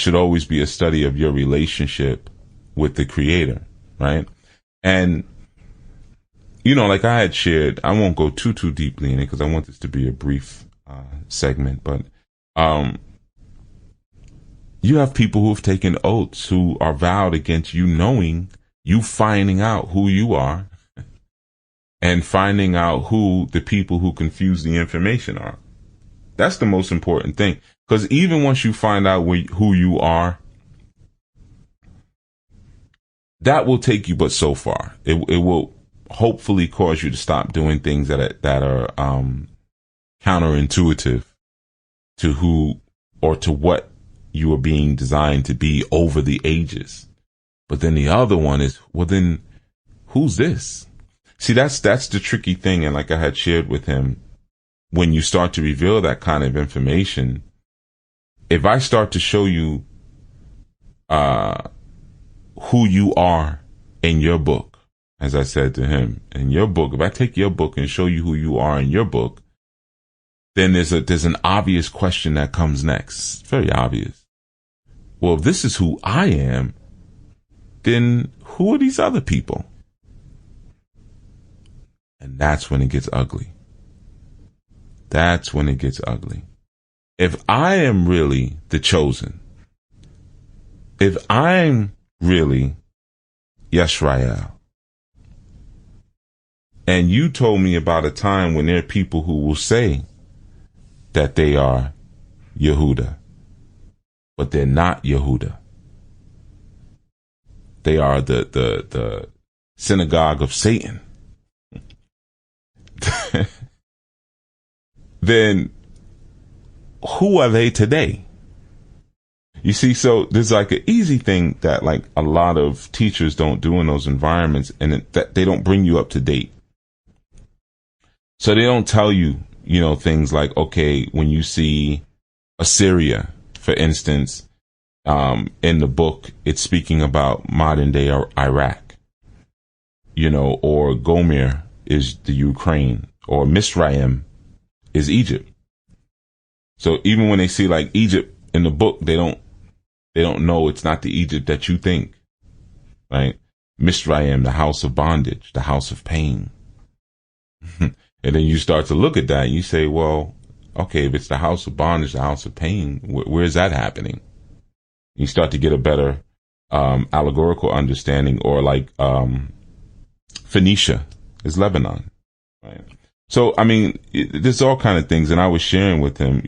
should always be a study of your relationship with the Creator, right? And, like I had shared, I won't go too deeply in it because I want this to be a brief segment, but you have people who have taken oaths who are vowed against you knowing, you finding out who you are and finding out who the people who confuse the information are. That's the most important thing. Because even once you find out who you are, that will take you but so far. It will hopefully cause you to stop doing things that are counterintuitive to who or to what you are being designed to be over the ages. But then the other one is, well, then who's this? See, that's the tricky thing. And like I had shared with him, when you start to reveal that kind of information, if I start to show you who you are in your book, as I said to him, in your book, if I take your book and show you who you are in your book, then there's an obvious question that comes next. It's very obvious. Well, if this is who I am, then who are these other people? And that's when it gets ugly. That's when it gets ugly. If I am really the chosen, if I'm really Yisrael, and you told me about a time when there are people who will say that they are Yehuda, but they're not Yehuda. They are the synagogue of Satan. Then who are they today? You see, so there's like an easy thing that like a lot of teachers don't do in those environments, and that they don't bring you up to date. So they don't tell you, things like, okay, when you see Assyria, for instance, in the book, it's speaking about modern day Iraq, or Gomer is the Ukraine, or Misraim is Egypt. So even when they see like Egypt in the book, they don't know it's not the Egypt that you think, right? Misraim, the house of bondage, the house of pain. And then you start to look at that and you say, well, okay, if it's the house of bondage, the house of pain, where's that happening? You start to get a better allegorical understanding, or like Phoenicia is Lebanon, right? So, I mean, there's all kind of things. And I was sharing with him,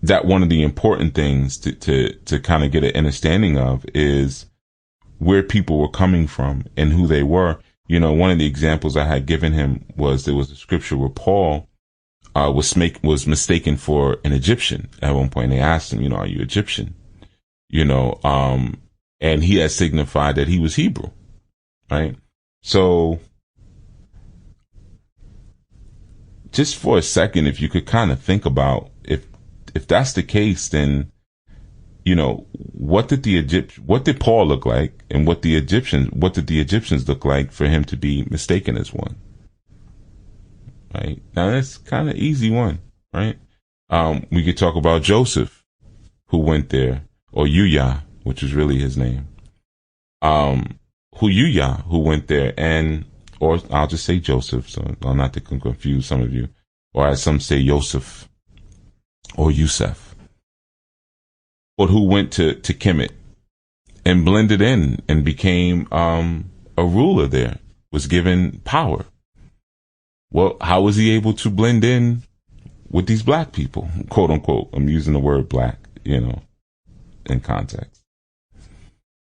that one of the important things to kind of get an understanding of is where people were coming from and who they were. One of the examples I had given him was there was a scripture where Paul was mistaken for an Egyptian. At one point they asked him, are you Egyptian? And he had signified that he was Hebrew, right? So just for a second, if you could kind of think about if that's the case, then, what did Paul look like, and what did the Egyptians look like for him to be mistaken as one? Right? Now that's kind of easy one, right? We could talk about Joseph, who went there, or Yuya, which is really his name. Who went there, or I'll just say Joseph, so not to confuse some of you, or as some say Yosef, or Yusef, but who went to Kemet and blended in and became a ruler there, was given power. Well, how was he able to blend in with these black people, quote unquote? I'm using the word black, in context,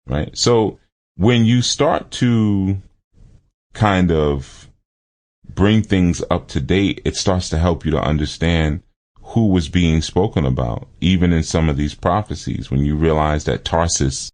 right? So when you start to kind of bring things up to date, it starts to help you to understand who was being spoken about, even in some of these prophecies, when you realize that Tarsus